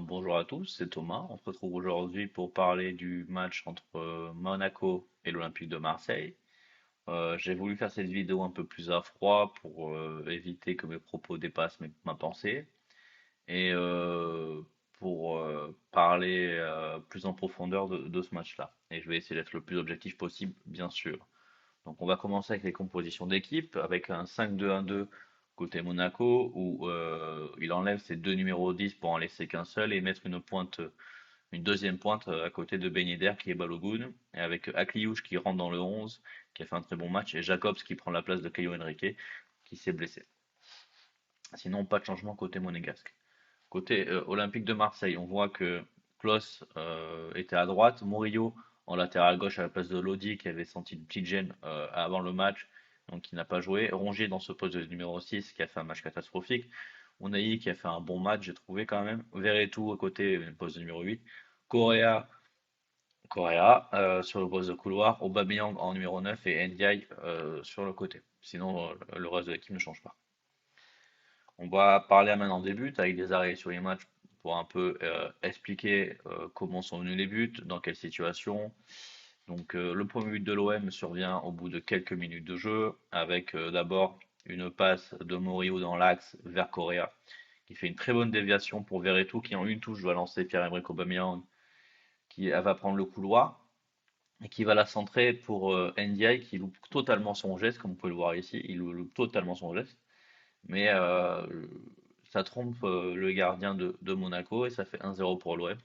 Bonjour à tous, c'est Thomas. On se retrouve aujourd'hui pour parler du match entre Monaco et l'Olympique de Marseille. J'ai voulu faire cette vidéo un peu plus à froid pour éviter que mes propos dépassent ma pensée et pour parler plus en profondeur de ce match-là. Et je vais essayer d'être le plus objectif possible, bien sûr. Donc on va commencer avec les compositions d'équipe, avec un 5-2-1-2 côté Monaco, où il enlève ses deux numéros 10 pour en laisser qu'un seul et mettre une deuxième pointe à côté de Ben Yedder qui est Balogun, et avec Akliouche qui rentre dans le 11, qui a fait un très bon match, et Jacobs qui prend la place de Caio Henrique, qui s'est blessé. Sinon, pas de changement côté monégasque. Côté Olympique de Marseille, on voit que Klos était à droite, Murillo en latéral gauche à la place de Lodi qui avait senti une petite gêne avant le match, donc qui n'a pas joué. Rongier dans ce poste de numéro 6 qui a fait un match catastrophique. Unai qui a fait un bon match, j'ai trouvé quand même. Verretou à côté, poste de numéro 8. Correa, sur le poste de couloir. Aubameyang en numéro 9 et Ndiaye sur le côté. Sinon, le reste de l'équipe ne change pas. On va parler maintenant des buts avec des arrêts sur les matchs pour un peu expliquer comment sont venus les buts, dans quelle situation. Donc le premier but de l'OM survient au bout de quelques minutes de jeu avec d'abord une passe de Morio dans l'axe vers Correa qui fait une très bonne déviation pour Verretou qui en une touche va lancer Pierre-Emerick Aubameyang qui va prendre le couloir et qui va la centrer pour Ndiaye qui loupe totalement son geste comme vous pouvez le voir ici, il loupe totalement son geste mais ça trompe le gardien de Monaco et ça fait 1-0 pour l'OM.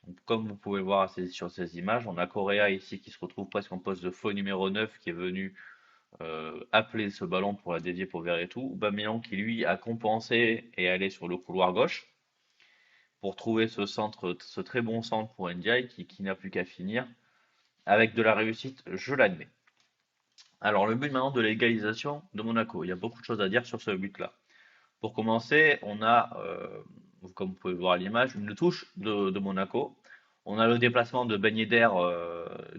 Donc, comme vous pouvez le voir sur ces images, on a Correa ici qui se retrouve presque en poste de faux numéro 9 qui est venu appeler ce ballon pour la dévier pour Verretou. Aubameyang qui lui a compensé et allé sur le couloir gauche pour trouver ce centre, ce très bon centre pour Ndiaye qui n'a plus qu'à finir avec de la réussite, je l'admets. Alors le but maintenant de l'égalisation de Monaco, il y a beaucoup de choses à dire sur ce but-là. Pour commencer, on a, comme vous pouvez le voir à l'image, une touche de Monaco. On a le déplacement de Ben Yedder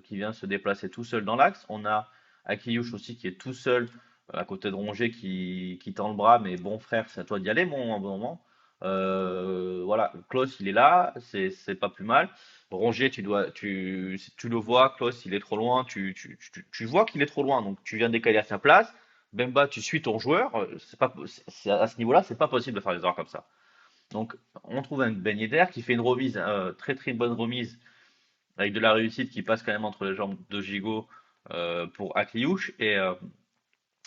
qui vient se déplacer tout seul dans l'axe. On a Akiyush aussi qui est tout seul à côté de Rongier qui tend le bras, mais bon frère, c'est à toi d'y aller, mon bon moment. Voilà, Klaus il est là, c'est pas plus mal. Rongier, si tu le vois, Klaus il est trop loin, tu vois qu'il est trop loin, donc tu viens décaler à sa place. Bemba, tu suis ton joueur, c'est pas, à ce niveau-là, c'est pas possible de faire des erreurs comme ça. Donc, on trouve un Ben Yedder qui fait une remise, très très bonne remise, avec de la réussite qui passe quand même entre les jambes de Gigot pour Akliouche, et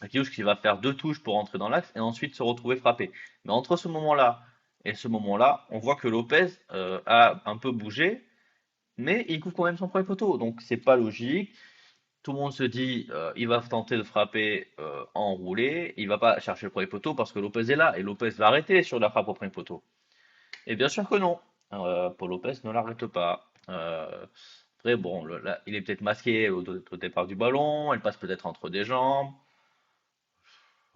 Akliouche qui va faire deux touches pour entrer dans l'axe et ensuite se retrouver frappé. Mais entre ce moment-là et ce moment-là, on voit que Lopez a un peu bougé, mais il couvre quand même son premier poteau, donc c'est pas logique. Tout le monde se dit, il va tenter de frapper enroulé, il va pas chercher le premier poteau parce que Lopez est là et Lopez va arrêter sur la frappe au premier poteau. Et bien sûr que non, Paul Lopez ne l'arrête pas. Après, bon, là, il est peut-être masqué au départ du ballon, elle passe peut-être entre des jambes.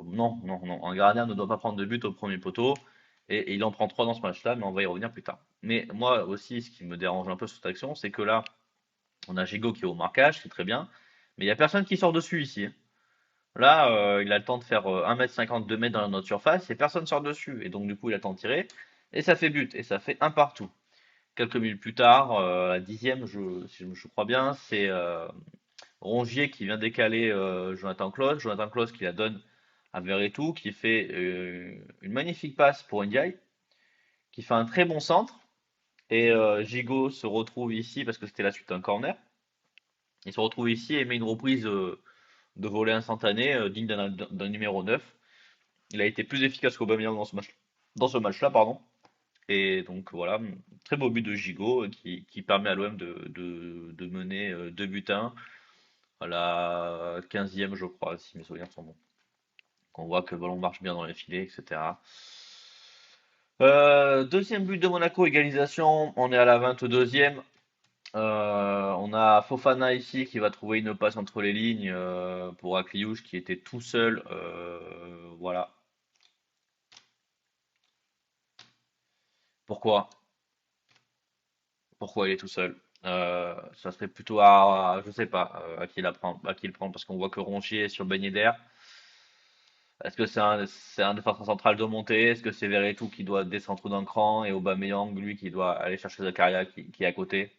Non, non, non, un gardien ne doit pas prendre de but au premier poteau et il en prend trois dans ce match-là, mais on va y revenir plus tard. Mais moi aussi, ce qui me dérange un peu sur cette action, c'est que là, on a Gigot qui est au marquage, c'est très bien, mais il n'y a personne qui sort dessus ici. Là, il a le temps de faire 1,50 m, 2 mètres dans notre surface et personne sort dessus. Et donc, du coup, il a le temps de tirer et ça fait but et ça fait un partout. Quelques minutes plus tard, à dixième, si je crois bien, c'est Rongier qui vient décaler Jonathan Claus. Jonathan Claus qui la donne à Verretou, qui fait une magnifique passe pour Ndiaye, qui fait un très bon centre. Et Gigot se retrouve ici parce que c'était la suite d'un corner. Il se retrouve ici et met une reprise de volée instantané digne d'un numéro 9. Il a été plus efficace qu'Aubameyang dans ce match-là, pardon. Et donc voilà, très beau but de Gigot qui permet à l'OM de mener 2 buts à 1 à la 15e, je crois, si mes souvenirs sont bons. On voit que le ballon marche bien dans les filets, etc. Deuxième but de Monaco, égalisation. On est à la 22e. On a Fofana ici qui va trouver une passe entre les lignes pour Akliouche qui était tout seul. Voilà. Pourquoi? Pourquoi il est tout seul? Ça serait plutôt je sais pas, à qui le prendre parce qu'on voit que Rongier est sur Ben Yedder. Est-ce que c'est un défenseur central de montée? Est-ce que c'est Verretou qui doit descendre d'un cran et Aubameyang, lui, qui doit aller chercher Zakaria qui est à côté?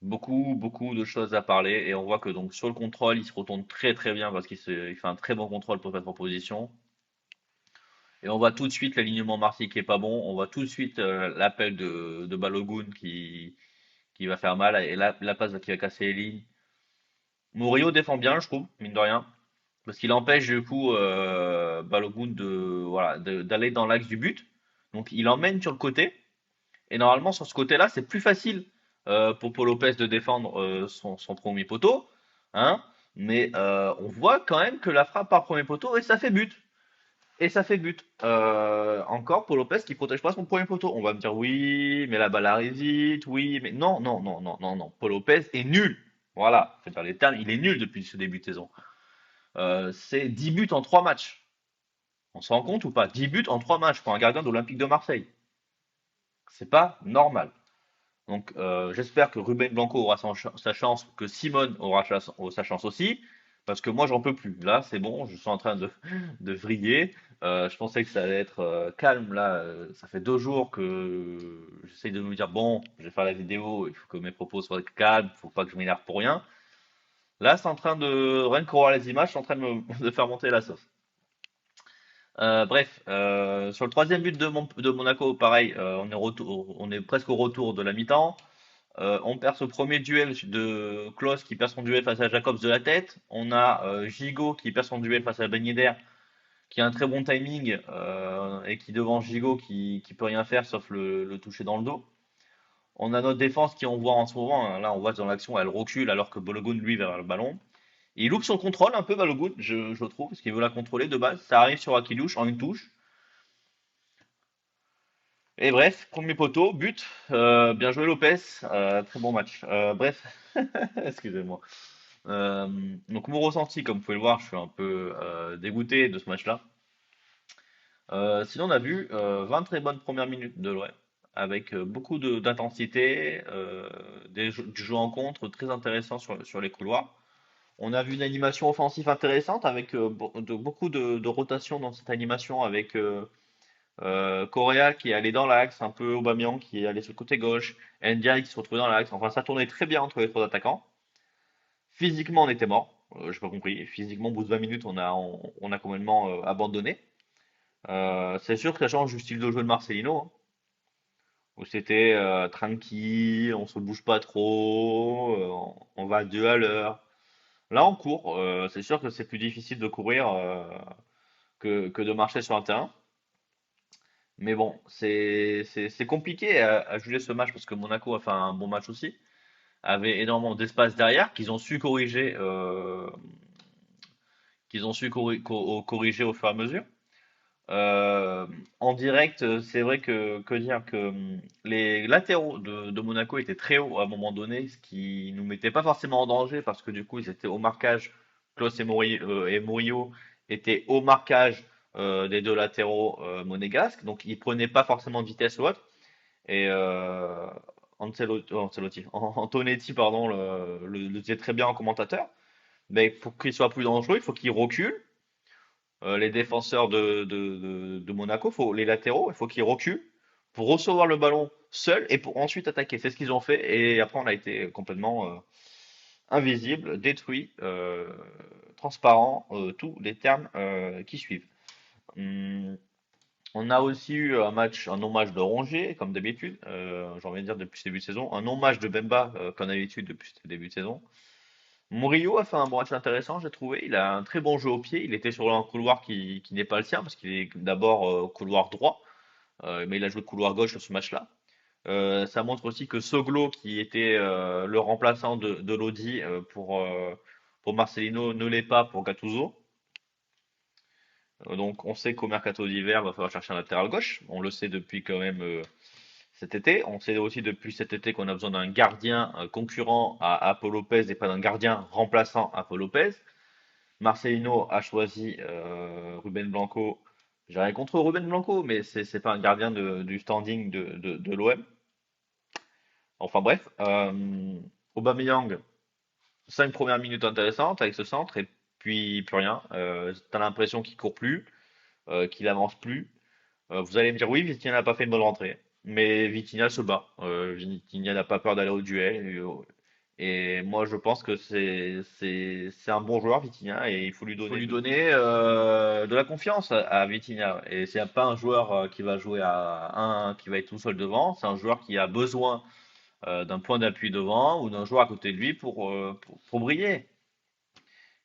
Beaucoup, beaucoup de choses à parler et on voit que donc sur le contrôle, il se retourne très très bien parce il fait un très bon contrôle pour mettre en position. Et on voit tout de suite l'alignement Marseille qui est pas bon. On voit tout de suite l'appel de Balogun qui va faire mal et la passe qui va casser les lignes. Murillo défend bien, je trouve, mine de rien, parce qu'il empêche du coup Balogun d'aller dans l'axe du but. Donc il emmène sur le côté. Et normalement, sur ce côté-là, c'est plus facile pour Paul Lopez de défendre son premier poteau. Hein, mais on voit quand même que la frappe par premier poteau, et ça fait but. Et ça fait but. Encore Paul Lopez qui protège pas son premier poteau. On va me dire oui, mais la balle arrive vite, oui, mais non, non, non, non, non, non. Paul Lopez est nul. Voilà, faut dire les termes, il est nul depuis ce début de saison. C'est 10 buts en 3 matchs. On se rend compte ou pas? 10 buts en 3 matchs pour un gardien d'Olympique de Marseille. C'est pas normal. Donc j'espère que Ruben Blanco aura sa chance, que Simone aura sa chance aussi, parce que moi j'en peux plus. Là c'est bon, je suis en train de vriller. Je pensais que ça allait être calme là. Ça fait 2 jours que j'essaye de me dire bon, je vais faire la vidéo, il faut que mes propos soient calmes, il faut pas que je m'énerve pour rien. Là c'est en train de, rien que voir les images, c'est en train de faire monter la sauce. Bref, sur le troisième but de Monaco, pareil, on est presque au retour de la mi-temps. On perd ce premier duel de Klose qui perd son duel face à Jacobs de la tête. On a Gigot qui perd son duel face à Ben Yedder, qui a un très bon timing et qui devant Gigot qui peut rien faire sauf le toucher dans le dos. On a notre défense qui on voit en ce moment, hein. Là on voit dans l'action, elle recule alors que Balogun lui vers le ballon. Il loupe son contrôle un peu Balogun, je trouve, parce qu'il veut la contrôler de base. Ça arrive sur Akilouche en une touche. Et bref, premier poteau, but. Bien joué Lopez, très bon match. Bref, excusez-moi. Euh, donc mon ressenti, comme vous pouvez le voir, je suis un peu dégoûté de ce match-là. Sinon, on a vu 20 très bonnes premières minutes de l'OM, avec beaucoup d'intensité, du jeu en contre très intéressant sur les couloirs. On a vu une animation offensive intéressante avec beaucoup de rotation dans cette animation, avec Correa qui est allé dans l'axe, un peu Aubameyang qui est allé sur le côté gauche, Ndiaye qui se retrouvait dans l'axe. Enfin, ça tournait très bien entre les trois attaquants. Physiquement, on était mort. J'ai pas compris. Physiquement, au bout de 20 minutes, on a complètement abandonné. C'est sûr que ça change du style de jeu de Marcelino, hein, où c'était tranquille, on se bouge pas trop, on va à deux à l'heure. Là, on court. C'est sûr que c'est plus difficile de courir que de marcher sur un terrain. Mais bon, c'est compliqué à juger ce match parce que Monaco a fait un bon match aussi, avait énormément d'espace derrière qu'ils ont su corriger au fur et à mesure. Euh, En direct, c'est vrai que dire que les latéraux de Monaco étaient très hauts à un moment donné, ce qui nous mettait pas forcément en danger parce que du coup ils étaient au marquage. Klose et Murillo étaient au marquage des deux latéraux monégasques, donc ils prenaient pas forcément de vitesse ou autre. Et Antonetti, pardon, le disait très bien en commentateur. Mais pour qu'il soit plus dangereux, il faut qu'il recule les défenseurs de Monaco, les latéraux, il faut qu'ils reculent pour recevoir le ballon seul et pour ensuite attaquer. C'est ce qu'ils ont fait et après on a été complètement invisible, détruit, transparent, tous les termes qui suivent. Hum, on a aussi eu un non-match de Rongier, comme d'habitude, j'ai envie de dire depuis ce début de saison, un non-match de Bemba, comme d'habitude depuis ce début de saison. Murillo a fait un bon match intéressant, j'ai trouvé. Il a un très bon jeu au pied. Il était sur un couloir qui n'est pas le sien, parce qu'il est d'abord au couloir droit, mais il a joué couloir gauche sur ce match-là. Ça montre aussi que Soglo, qui était le remplaçant de Lodi pour Marcelino, ne l'est pas pour Gattuso. Donc on sait qu'au mercato d'hiver, il va falloir chercher un latéral gauche. On le sait depuis quand même cet été. On sait aussi depuis cet été qu'on a besoin d'un gardien concurrent à Paul Lopez et pas d'un gardien remplaçant à Paul Lopez. Marcelino a choisi Ruben Blanco. J'ai rien contre Ruben Blanco, mais c'est pas un gardien du standing de l'OM. Enfin bref, Aubameyang, 5 premières minutes intéressantes avec ce centre, et puis plus rien. T'as l'impression qu'il court plus, qu'il avance plus. Vous allez me dire, oui, Vitinha n'a pas fait une bonne rentrée, mais Vitinha se bat. Vitinha n'a pas peur d'aller au duel. Et moi, je pense que c'est un bon joueur, Vitinha, et il faut lui donner de la confiance à Vitinha. Et c'est pas un joueur qui va jouer à un, qui va être tout seul devant. C'est un joueur qui a besoin d'un point d'appui devant ou d'un joueur à côté de lui pour briller.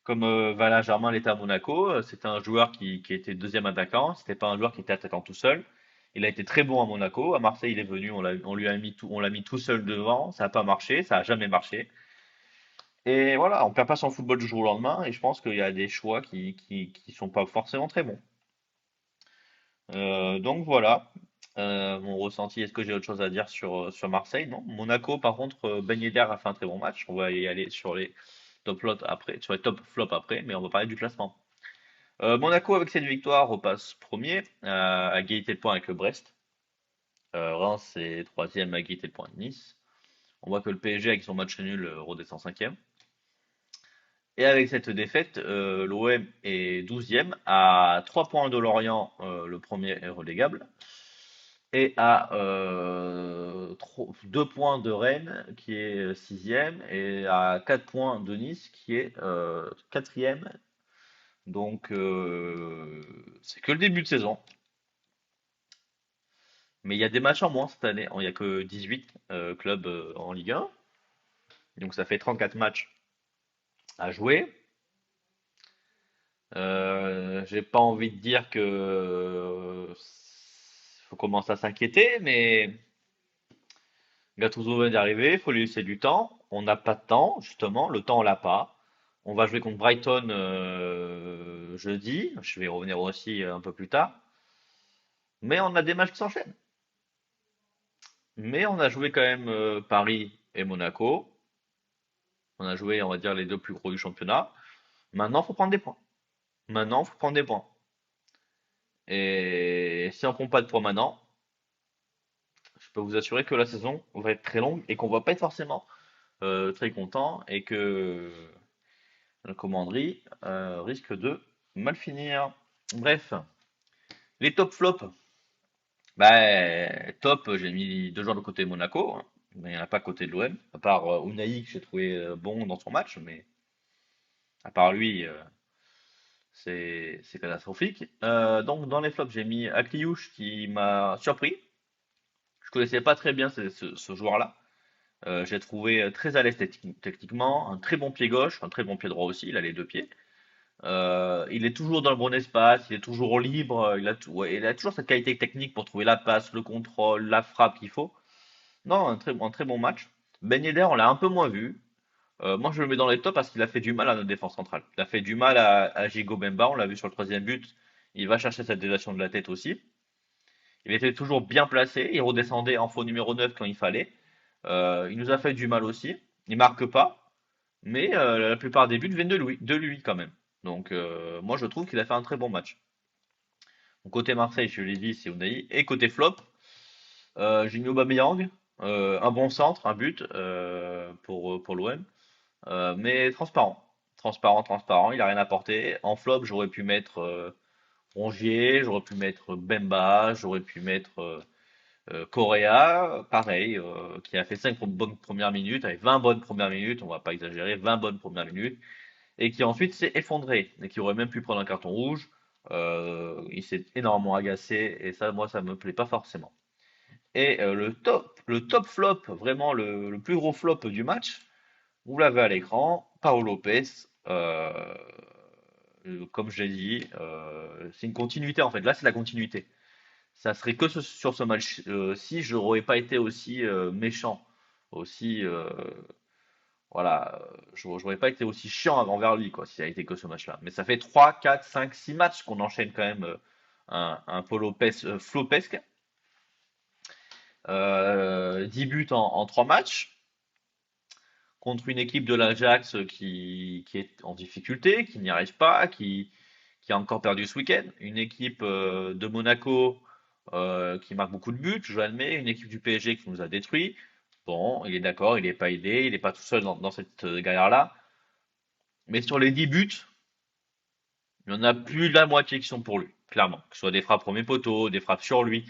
Comme Vala Germain l'était à Monaco, c'était un joueur qui était deuxième attaquant, c'était pas un joueur qui était attaquant tout seul. Il a été très bon à Monaco. À Marseille, il est venu, on lui a mis tout, on l'a mis tout seul devant. Ça n'a pas marché, ça a jamais marché. Et voilà, on perd pas son football du jour au lendemain. Et je pense qu'il y a des choix qui sont pas forcément très bons. Donc voilà, mon ressenti. Est-ce que j'ai autre chose à dire sur Marseille? Non. Monaco, par contre, Ben Yedder a fait un très bon match. On va y aller sur les top flops après, sur les top flops après, mais on va parler du classement. Monaco, avec cette victoire, repasse premier à égalité de points avec le Brest. Reims est troisième à égalité de points avec Nice. On voit que le PSG, avec son match nul, redescend cinquième. Et avec cette défaite, l'OM est douzième à 3 points de Lorient, le premier est relégable, et à 2 points de Rennes, qui est sixième, et à 4 points de Nice, qui est quatrième. Donc, c'est que le début de saison. Mais il y a des matchs en moins cette année. Il n'y a que 18 clubs en Ligue 1. Donc ça fait 34 matchs à jouer. J'ai pas envie de dire que faut commencer à s'inquiéter, mais Gattuso vient d'arriver, il faut lui laisser du temps. On n'a pas de temps, justement, le temps on l'a pas. On va jouer contre Brighton jeudi. Je vais y revenir aussi un peu plus tard. Mais on a des matchs qui s'enchaînent. Mais on a joué quand même Paris et Monaco. On a joué, on va dire, les deux plus gros du championnat. Maintenant, faut prendre des points. Maintenant, faut prendre des points. Et si on prend pas de points maintenant, je peux vous assurer que la saison va être très longue et qu'on va pas être forcément très content et que la commanderie risque de mal finir. Bref, les top flops. Bah, top, j'ai mis deux joueurs de côté de Monaco, hein, mais il n'y en a pas à côté de l'OM, à part Unai que j'ai trouvé bon dans son match, mais à part lui, c'est catastrophique. Donc dans les flops, j'ai mis Akliouche qui m'a surpris. Je connaissais pas très bien ce joueur-là. J'ai trouvé très à l'aise techniquement, un très bon pied gauche, un très bon pied droit aussi, il a les deux pieds. Il est toujours dans le bon espace, il est toujours libre, ouais, il a toujours cette qualité technique pour trouver la passe, le contrôle, la frappe qu'il faut. Non, un très bon match. Ben Yedder, on l'a un peu moins vu. Moi, je le mets dans les tops parce qu'il a fait du mal à notre défense centrale. Il a fait du mal à Gigo Bemba, on l'a vu sur le troisième but. Il va chercher cette déviation de la tête aussi. Il était toujours bien placé, il redescendait en faux numéro 9 quand il fallait. Il nous a fait du mal aussi. Il marque pas, mais la plupart des buts viennent de lui quand même. Donc moi je trouve qu'il a fait un très bon match. Donc, côté Marseille, je l'ai dit, c'est Unai. Et côté flop, j'ai mis Aubameyang, un bon centre, un but pour l'OM, mais transparent. Transparent, il a rien apporté. En flop, j'aurais pu mettre Rongier, j'aurais pu mettre Bemba, j'aurais pu mettre Correa, pareil, qui a fait 5 bonnes premières minutes, avec 20 bonnes premières minutes, on va pas exagérer, 20 bonnes premières minutes, et qui ensuite s'est effondré, et qui aurait même pu prendre un carton rouge. Il s'est énormément agacé, et ça, moi, ça me plaît pas forcément. Et le top flop, vraiment le plus gros flop du match, vous l'avez à l'écran, Paolo Lopez. Comme je l'ai dit, c'est une continuité en fait. Là, c'est la continuité. Ça serait que sur ce match si je n'aurais pas été aussi méchant, aussi voilà, je n'aurais pas été aussi chiant envers lui quoi, si ça a été que ce match-là. Mais ça fait 3, 4, 5, 6 matchs qu'on enchaîne quand même un Paul Lopez flopesque. 10 buts en 3 matchs contre une équipe de l'Ajax qui est en difficulté, qui n'y arrive pas, qui a encore perdu ce week-end. Une équipe de Monaco qui marque beaucoup de buts, je l'admets. Une équipe du PSG qui nous a détruits. Bon, il est d'accord, il n'est pas aidé, il n'est pas tout seul dans cette galère-là. Mais sur les 10 buts, Il y en a plus de la moitié qui sont pour lui, clairement. Que ce soit des frappes premier poteau, des frappes sur lui,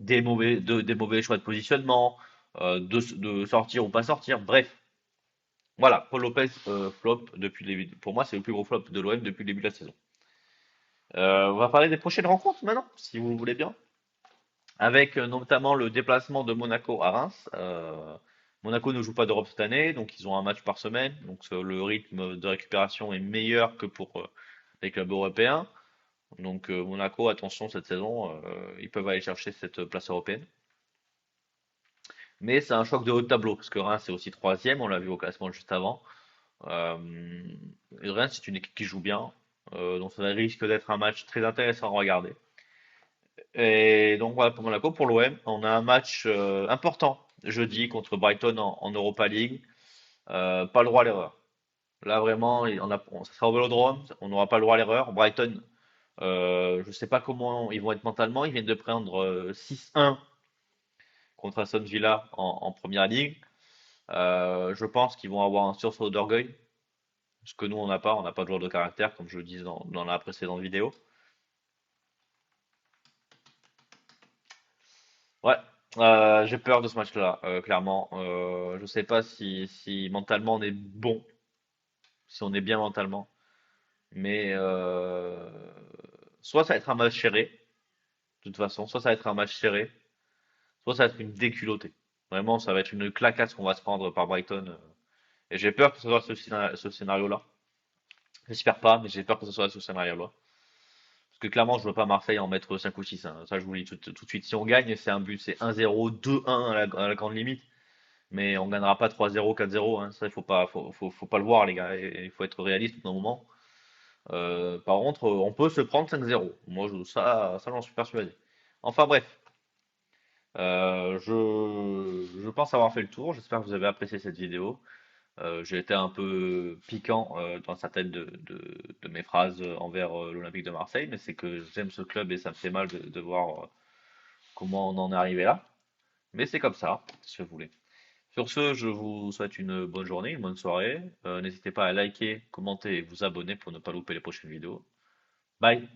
des mauvais choix de positionnement, de sortir ou pas sortir. Bref, voilà. Paul Lopez flop depuis le début. Pour moi, c'est le plus gros flop de l'OM depuis le début de la saison. On va parler des prochaines rencontres maintenant, si vous le voulez bien. Avec notamment le déplacement de Monaco à Reims. Monaco ne joue pas d'Europe cette année, donc ils ont un match par semaine. Donc le rythme de récupération est meilleur que pour les clubs européens. Donc Monaco, attention cette saison, ils peuvent aller chercher cette place européenne. Mais c'est un choc de haut de tableau, parce que Reims est aussi troisième, on l'a vu au classement juste avant. Euh, Reims c'est une équipe qui joue bien, donc ça risque d'être un match très intéressant à regarder. Et donc voilà pour Monaco, pour l'OM, on a un match important jeudi contre Brighton en Europa League. Pas le droit à l'erreur. Là vraiment, ça sera au Vélodrome, on n'aura pas le droit à l'erreur. Brighton, je sais pas comment ils vont être mentalement. Ils viennent de prendre 6-1 contre Aston Villa en première ligue. Je pense qu'ils vont avoir un sursaut d'orgueil, ce que nous on n'a pas de joueur de caractère, comme je le disais dans la précédente vidéo. Ouais, j'ai peur de ce match-là, clairement. Je sais pas si mentalement on est bon, si on est bien mentalement, mais soit ça va être un match serré, de toute façon, soit ça va être un match serré, soit ça va être une déculottée. Vraiment, ça va être une claquasse qu'on va se prendre par Brighton. Et j'ai peur que ce soit ce scénario-là. J'espère pas, mais j'ai peur que ce soit ce scénario-là. Parce que clairement, je veux pas Marseille en mettre 5 ou 6, hein. Ça, je vous le dis tout de suite. Si on gagne, c'est un but, c'est 1-0, 2-1 à la grande limite. Mais on gagnera pas 3-0, 4-0, hein. Ça, il faut pas le voir, les gars. Et il faut être réaliste au moment. Par contre, on peut se prendre 5-0. Moi, ça, j'en suis persuadé. Enfin bref, je pense avoir fait le tour. J'espère que vous avez apprécié cette vidéo. J'ai été un peu piquant dans certaines de mes phrases envers l'Olympique de Marseille, mais c'est que j'aime ce club et ça me fait mal de voir comment on en est arrivé là. Mais c'est comme ça, si vous voulez. Sur ce, je vous souhaite une bonne journée, une bonne soirée. N'hésitez pas à liker, commenter et vous abonner pour ne pas louper les prochaines vidéos. Bye!